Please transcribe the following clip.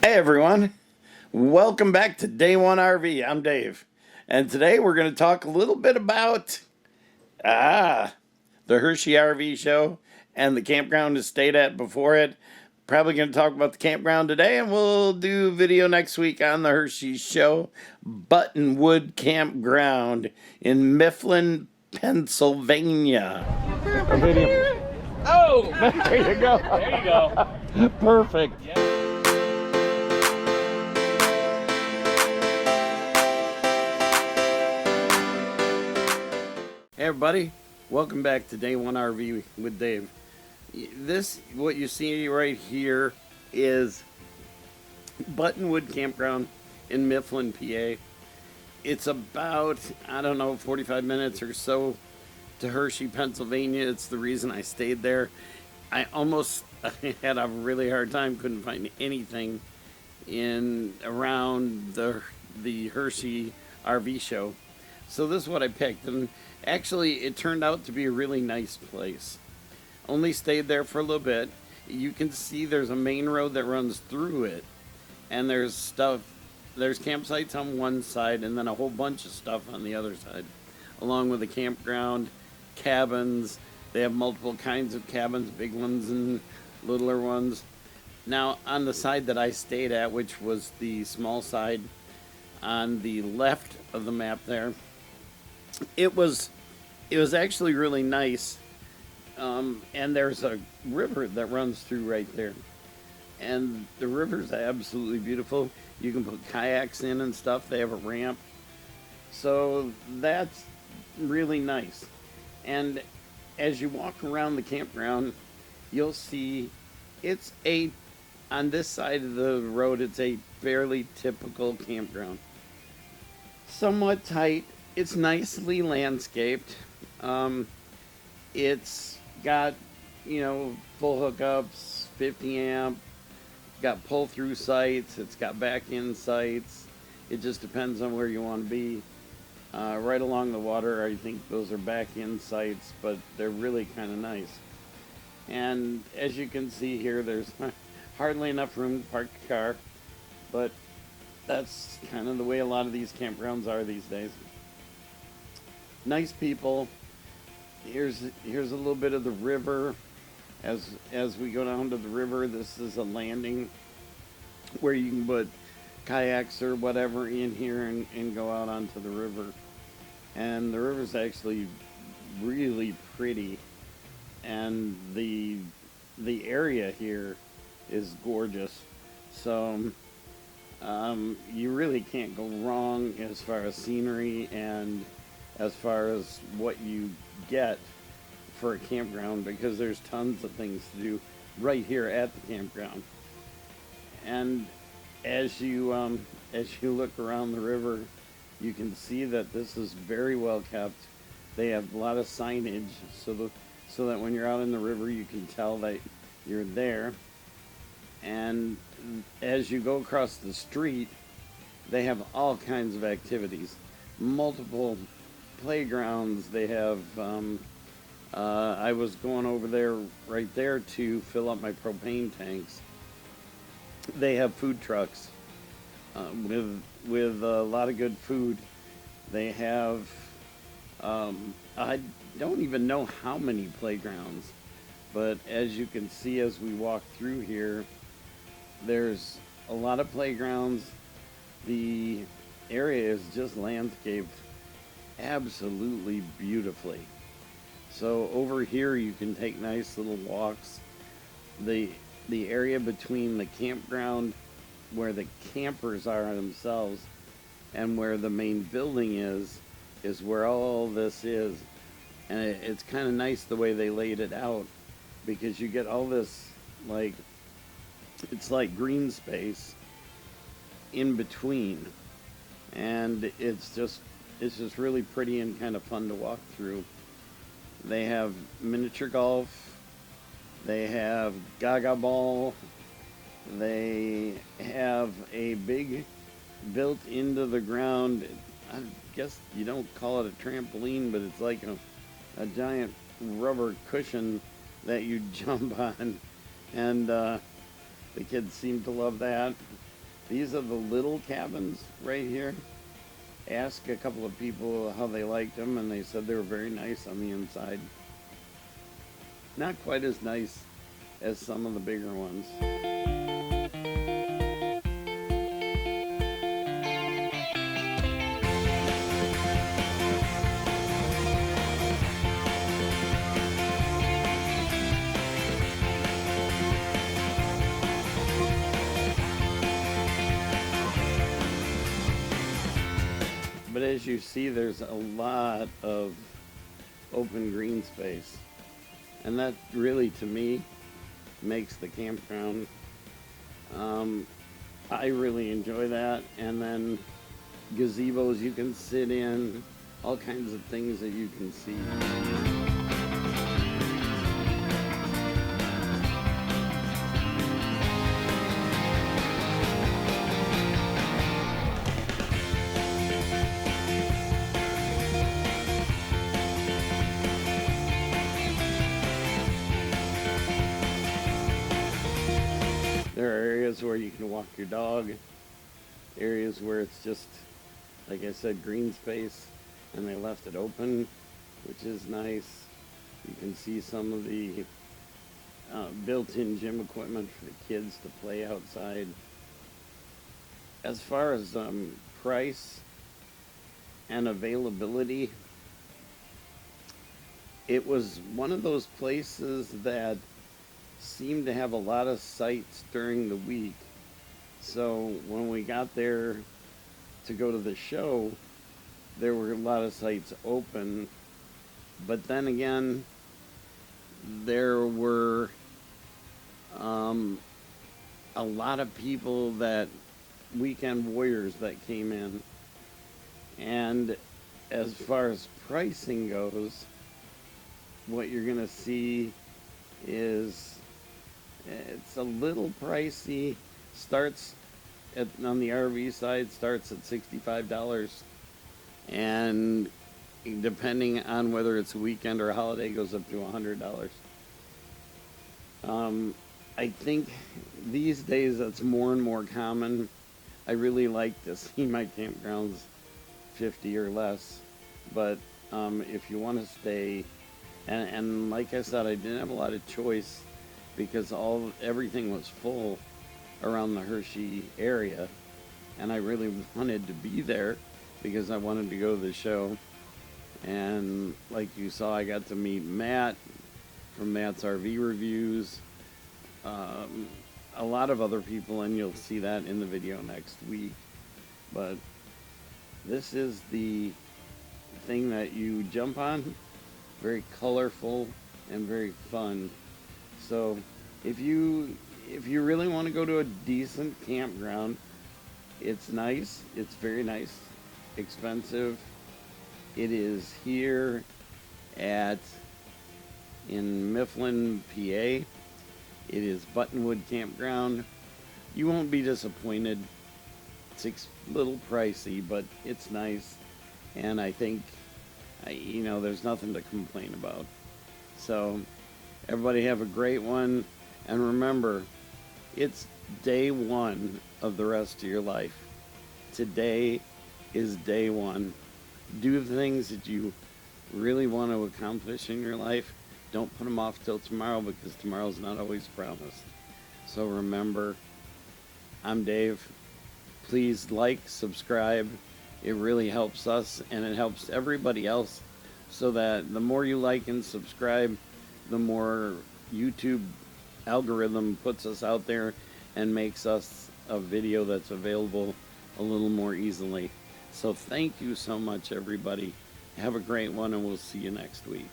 Hey everyone, welcome back to Day One RV. I'm Dave, and today we're going to talk a little bit about the Hershey RV show and the campground I stayed at before it. Probably going to talk about the campground today, and we'll do a video next week on the Hershey show, Buttonwood Campground in Mifflin, Pennsylvania. A video. Oh, There you go. there you go. Perfect. Hey everybody, welcome back to Day One RV with Dave. What you see right here is Buttonwood Campground in Mifflin, PA. It's about, 45 minutes or so to Hershey, Pennsylvania. It's the reason I stayed there. I almost had a really hard time, couldn't find anything around the Hershey RV show. So this is what I picked, and actually it turned out to be a really nice place. Only stayed there for a little bit. You can see there's a main road that runs through it, and there's campsites on one side and then a whole bunch of stuff on the other side, along with a campground, cabins. They have multiple kinds of cabins, big ones and littler ones. Now on the side that I stayed at, which was the small side on the left of the map there, it was actually really nice, and there's a river that runs through right there, and the river's absolutely beautiful. You can put kayaks in and stuff. They have a ramp, so that's really nice. And as you walk around the campground, you'll see on this side of the road, it's a fairly typical campground. Somewhat tight. It's nicely landscaped. It's got, full hookups, 50 amp, got pull through sites, it's got back in sites. It just depends on where you want to be. Right along the water, I think those are back in sites, but they're really kind of nice. And as you can see here, there's hardly enough room to park the car, but that's kind of the way a lot of these campgrounds are these days. Nice people. Here's a little bit of the river. As we go down to the river, this is a landing where you can put kayaks or whatever in here and go out onto the river. And the river's actually really pretty, and the area here is gorgeous. So you really can't go wrong as far as scenery and as far as what you get for a campground, because there's tons of things to do right here at the campground. And as you look around the river, you can see that this is very well kept. They have a lot of signage so that when you're out in the river, you can tell that you're there. And as you go across the street, they have all kinds of activities, multiple playgrounds. They have I was going over there right there to fill up my propane tanks. They have food trucks with a lot of good food. They have I don't even know how many playgrounds, but as you can see as we walk through here, there's a lot of playgrounds. The area is just landscaped absolutely beautifully. So over here you can take nice little walks. The area between the campground where the campers are themselves and where the main building is where all this is. And it's kind of nice the way they laid it out, because you get all this, it's like green space in between, and it's just really pretty and kind of fun to walk through. They have miniature golf, they have gaga ball, they have a big built into the ground, I guess you don't call it a trampoline, but it's like a giant rubber cushion that you jump on, and the kids seem to love that. These are the little cabins right here. Asked a couple of people how they liked them, and they said they were very nice on the inside. Not quite as nice as some of the bigger ones. But as you see, there's a lot of open green space. And that really, to me, makes the campground. I really enjoy that. And then gazebos you can sit in, all kinds of things that you can see. There are areas where you can walk your dog, areas where it's just, like I said, green space, and they left it open, which is nice. You can see some of the built-in gym equipment for the kids to play outside. As far as price and availability, it was one of those places that seemed to have a lot of sites during the week. So when we got there to go to the show, there were a lot of sites open. But then again, there were a lot of people that weekend warriors that came in. And as far as pricing goes, what you're going to see is it's a little pricey. Starts on the RV side, starts at $65, and depending on whether it's a weekend or a holiday, goes up to $100. I think these days that's more and more common. I really like to see my campgrounds 50 or less, but if you want to stay, and like I said, I didn't have a lot of choice because everything was full around the Hershey area, and I really wanted to be there because I wanted to go to the show. And like you saw, I got to meet Matt from Matt's RV Reviews, a lot of other people, and you'll see that in the video next week. But this is the thing that you jump on, very colorful and very fun. So if you really want to go to a decent campground, it's nice, it's very nice, expensive. It is here in Mifflin, PA. It is Buttonwood Campground. You won't be disappointed. It's a little pricey, but it's nice, and I think there's nothing to complain about. So everybody have a great one, and remember, it's day one of the rest of your life. Today is day one. Do the things that you really want to accomplish in your life. Don't put them off till tomorrow, because tomorrow's not always promised. So remember, I'm Dave. Please like, subscribe. It really helps us, and it helps everybody else, so that the more you like and subscribe, the more YouTube algorithm puts us out there and makes us a video that's available a little more easily. So thank you so much, everybody. Have a great one, and we'll see you next week.